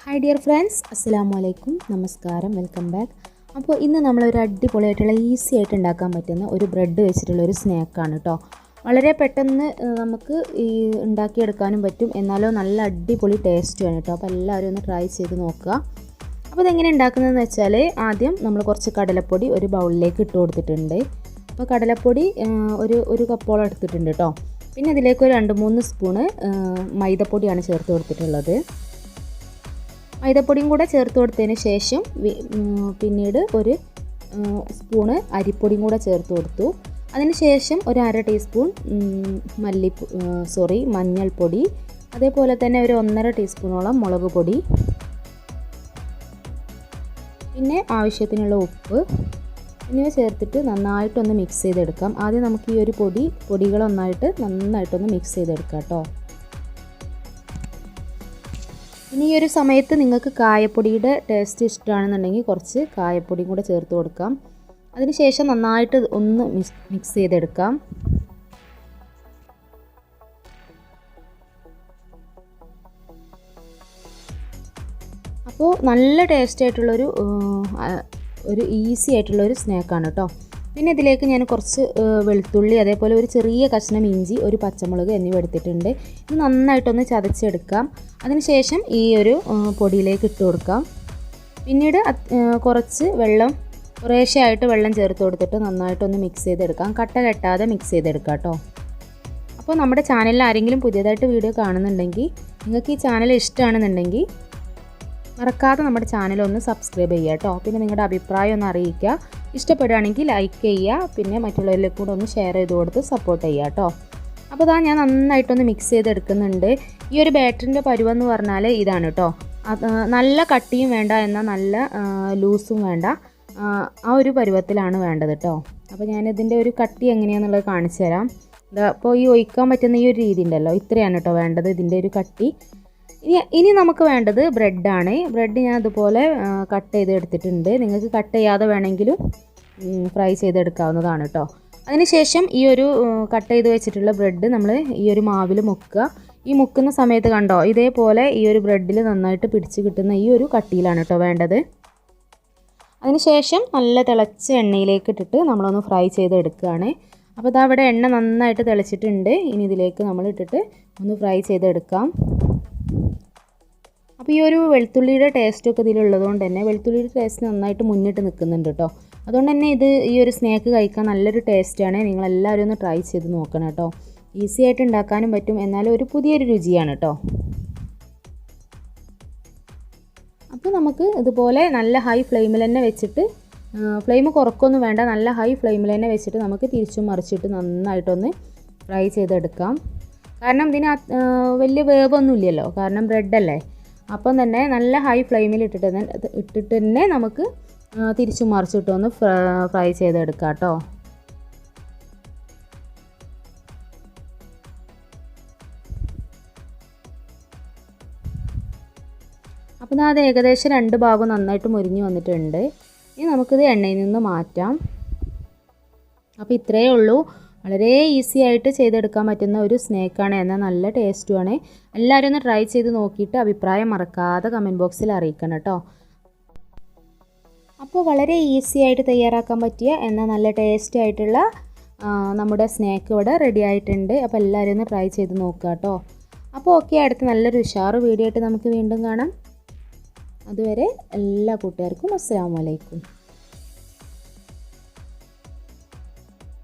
Hi dear friends, അസ്സലാമു അലൈക്കും, നമസ്കാരം, വെൽക്കം ബാക്ക്. അപ്പോൾ ഇന്ന് നമ്മളൊരു അടിപൊളിയായിട്ടുള്ള ഈസി ആയിട്ട് ഉണ്ടാക്കാൻ പറ്റുന്ന ഒരു ബ്രെഡ് വെച്ചിട്ടുള്ള ഒരു സ്നാക്കാണ് കേട്ടോ. വളരെ പെട്ടെന്ന് നമുക്ക് ഈ ഉണ്ടാക്കിയെടുക്കാനും പറ്റും, എന്നാലോ നല്ല അടിപൊളി ടേസ്റ്റുമാണ് കേട്ടോ. അപ്പോൾ എല്ലാവരും ഒന്ന് ട്രൈ ചെയ്ത് നോക്കുക. അപ്പോൾ ഇതെങ്ങനെ ഉണ്ടാക്കുന്നതെന്ന് വെച്ചാൽ, ആദ്യം നമ്മൾ കുറച്ച് കടലപ്പൊടി ഒരു ബൗളിലേക്ക് ഇട്ട് കൊടുത്തിട്ടുണ്ട്. അപ്പോൾ കടലപ്പൊടി ഒരു കപ്പോളം എടുത്തിട്ടുണ്ട് കേട്ടോ. പിന്നെ ഇതിലേക്ക് ഒരു 2-3 സ്പൂണ് മൈദപ്പൊടിയാണ് ചേർത്ത് കൊടുത്തിട്ടുള്ളത്. മൈദപ്പൊടിയും കൂടെ ചേർത്ത് കൊടുത്തതിന് ശേഷം പിന്നീട് ഒരു സ്പൂണ് അരിപ്പൊടിയും കൂടെ ചേർത്ത് കൊടുത്തു. അതിന് ശേഷം ഒരു 1/2 ടീസ്പൂൺ മഞ്ഞൾപ്പൊടി, അതേപോലെ തന്നെ ഒരു 1.5 ടീസ്പൂണോളം മുളക് പൊടി, പിന്നെ ആവശ്യത്തിനുള്ള ഉപ്പ് എന്നിവ ചേർത്തിട്ട് നന്നായിട്ടൊന്ന് മിക്സ് ചെയ്തെടുക്കാം. ആദ്യം നമുക്ക് ഈ ഒരു നന്നായിട്ടൊന്ന് മിക്സ് ചെയ്തെടുക്കാം കേട്ടോ. ഇനി ഈ ഒരു സമയത്ത് നിങ്ങൾക്ക് കായപ്പൊടിയുടെ ടേസ്റ്റ് ഇഷ്ടമാണെന്നുണ്ടെങ്കിൽ കുറച്ച് കായപ്പൊടിയും കൂടെ ചേർത്ത് കൊടുക്കാം. അതിനുശേഷം നന്നായിട്ട് ഒന്ന് മിക്സ് ചെയ്തെടുക്കാം. അപ്പോൾ നല്ല ടേസ്റ്റ് ആയിട്ടുള്ളൊരു ഈസി ആയിട്ടുള്ളൊരു സ്നാക്കാണ് കേട്ടോ. പിന്നെ ഇതിലേക്ക് ഞാൻ കുറച്ച് വെളുത്തുള്ളി, അതേപോലെ ഒരു ചെറിയ കഷ്ണം ഇഞ്ചി, ഒരു പച്ചമുളക് എന്നിവ എടുത്തിട്ടുണ്ട്. ഇത് നന്നായിട്ടൊന്ന് ചതച്ചെടുക്കാം. അതിനുശേഷം ഈ ഒരു പൊടിയിലേക്ക് ഇട്ട് കൊടുക്കാം. പിന്നീട് കുറച്ച് കുറേശ്ശെയായിട്ട് വെള്ളം ചേർത്ത് കൊടുത്തിട്ട് നന്നായിട്ടൊന്ന് മിക്സ് ചെയ്തെടുക്കാം. കട്ട കെട്ടാതെ മിക്സ് ചെയ്തെടുക്കാം കേട്ടോ. അപ്പോൾ നമ്മുടെ ചാനലിൽ ആരെങ്കിലും പുതിയതായിട്ട് വീഡിയോ കാണുന്നുണ്ടെങ്കിൽ, നിങ്ങൾക്ക് ഈ ചാനൽ ഇഷ്ടമാണെന്നുണ്ടെങ്കിൽ മറക്കാതെ നമ്മുടെ ചാനലൊന്ന് സബ്സ്ക്രൈബ് ചെയ്യുക കേട്ടോ. പിന്നെ നിങ്ങളുടെ അഭിപ്രായം ഒന്ന് അറിയിക്കുക. ഇഷ്ടപ്പെടുകയാണെങ്കിൽ ലൈക്ക് ചെയ്യുക. പിന്നെ മറ്റുള്ളവരിലേക്ക് കൂടെ ഒന്ന് ഷെയർ ചെയ്ത് കൊടുത്ത് സപ്പോർട്ട് ചെയ്യുക കേട്ടോ. അപ്പോൾ ഞാൻ നന്നായിട്ടൊന്ന് മിക്സ് ചെയ്തെടുക്കുന്നുണ്ട്. ഈ ഒരു ബാറ്ററിൻ്റെ പരുവെന്ന് പറഞ്ഞാൽ ഇതാണ് കേട്ടോ. നല്ല കട്ടിയും വേണ്ട, എന്നാൽ നല്ല ലൂസും വേണ്ട, ആ ഒരു പരുവത്തിലാണ് വേണ്ടത് കേട്ടോ. അപ്പോൾ ഞാനിതിൻ്റെ ഒരു കട്ടി എങ്ങനെയാണെന്നുള്ളത് കാണിച്ചു തരാം. അപ്പോൾ ഈ ഒഴിക്കാൻ പറ്റുന്ന ഈ ഒരു രീതി ഉണ്ടല്ലോ, ഇത്രയാണ് കേട്ടോ വേണ്ടത്, ഇതിൻ്റെ ഒരു കട്ടി. ഇനി നമുക്ക് വേണ്ടത് ബ്രെഡാണ്. ബ്രെഡ് ഞാൻ അതുപോലെ കട്ട് ചെയ്ത് എടുത്തിട്ടുണ്ട്. നിങ്ങൾക്ക് കട്ട് ചെയ്യാതെ വേണമെങ്കിലും ഫ്രൈ ചെയ്തെടുക്കാവുന്നതാണ് കേട്ടോ. അതിനുശേഷം ഈ ഒരു കട്ട് ചെയ്ത് വെച്ചിട്ടുള്ള ബ്രെഡ് നമ്മൾ ഈ ഒരു മാവിൽ മുക്കുക. ഈ മുക്കുന്ന സമയത്ത് കണ്ടോ, ഇതേപോലെ ഈ ഒരു ബ്രെഡിൽ നന്നായിട്ട് പിടിച്ച് കിട്ടുന്ന ഈ ഒരു കട്ടിയിലാണ് കേട്ടോ വേണ്ടത്. അതിനുശേഷം നല്ല തിളച്ച എണ്ണയിലേക്ക് ഇട്ടിട്ട് നമ്മളൊന്ന് ഫ്രൈ ചെയ്തെടുക്കുകയാണ്. അപ്പോൾ അവിടെ എണ്ണ നന്നായിട്ട് തിളച്ചിട്ടുണ്ട്. ഇനി ഇതിലേക്ക് നമ്മൾ ഇട്ടിട്ട് ഒന്ന് ഫ്രൈ ചെയ്തെടുക്കാം. അപ്പോൾ ഈ ഒരു വെളുത്തുള്ളിയുടെ ടേസ്റ്റൊക്കെ ഇതിലുള്ളത് കൊണ്ട് തന്നെ വെളുത്തുള്ളിയുടെ ടേസ്റ്റ് നന്നായിട്ട് മുന്നിട്ട് നിൽക്കുന്നുണ്ട് കേട്ടോ. അതുകൊണ്ട് തന്നെ ഈ ഒരു സ്നാക്ക് കഴിക്കാൻ നല്ലൊരു ടേസ്റ്റാണ്. നിങ്ങളെല്ലാവരും ഒന്ന് ട്രൈ ചെയ്ത് നോക്കണം കേട്ടോ. ഈസി ആയിട്ട് ഉണ്ടാക്കാനും പറ്റും, എന്നാലും ഒരു പുതിയൊരു രുചിയാണ് കേട്ടോ. അപ്പോൾ നമുക്ക് ഇതുപോലെ നല്ല ഹൈ ഫ്ലെയിമിൽ തന്നെ വെച്ചിട്ട്, ഫ്ലെയിം കുറക്കൊന്നും വേണ്ട, നല്ല ഹൈ ഫ്ലെയിമിൽ തന്നെ വെച്ചിട്ട് നമുക്ക് തിരിച്ചും മറിച്ചിട്ട് നന്നായിട്ടൊന്ന് ഫ്രൈ ചെയ്തെടുക്കാം. കാരണം ഇതിന് വലിയ വേവൊന്നും ഇല്ലല്ലോ, കാരണം ബ്രെഡല്ലേ. അപ്പം തന്നെ നല്ല ഹൈ ഫ്ലെയിമിൽ ഇട്ടിട്ട് തന്നെ നമുക്ക് തിരിച്ചു മറിച്ചിട്ടൊന്ന് ഫ്രൈ ചെയ്തെടുക്കാം കേട്ടോ. അപ്പം അത് ഏകദേശം 2 ഭാഗവും നന്നായിട്ട് മുരിഞ്ഞ് വന്നിട്ടുണ്ട്. ഇനി നമുക്കിത് എണ്ണയിൽ നിന്ന് മാറ്റാം. അപ്പോൾ ഇത്രയേ ഉള്ളൂ. വളരെ ഈസി ആയിട്ട് ചെയ്തെടുക്കാൻ പറ്റുന്ന ഒരു സ്നാക്കാണ്, എന്നാൽ നല്ല ടേസ്റ്റുമാണ്. എല്ലാവരും ഒന്ന് ട്രൈ ചെയ്ത് നോക്കിയിട്ട് അഭിപ്രായം മറക്കാതെ കമൻറ്റ് ബോക്സിൽ അറിയിക്കണം കേട്ടോ. അപ്പോൾ വളരെ ഈസി ആയിട്ട് തയ്യാറാക്കാൻ പറ്റിയ എന്നാൽ നല്ല ടേസ്റ്റി ആയിട്ടുള്ള നമ്മുടെ സ്നാക്ക് ഇവിടെ റെഡി ആയിട്ടുണ്ട്. അപ്പോൾ എല്ലാവരും ഒന്ന് ട്രൈ ചെയ്ത് നോക്കുക കേട്ടോ. അപ്പോൾ ഓക്കെ, അടുത്ത നല്ലൊരു ഉഷാറ് വീഡിയോ ആയിട്ട് നമുക്ക് വീണ്ടും കാണാം. അതുവരെ എല്ലാ കൂട്ടുകാർക്കും അസ്സലാമു അലൈക്കും.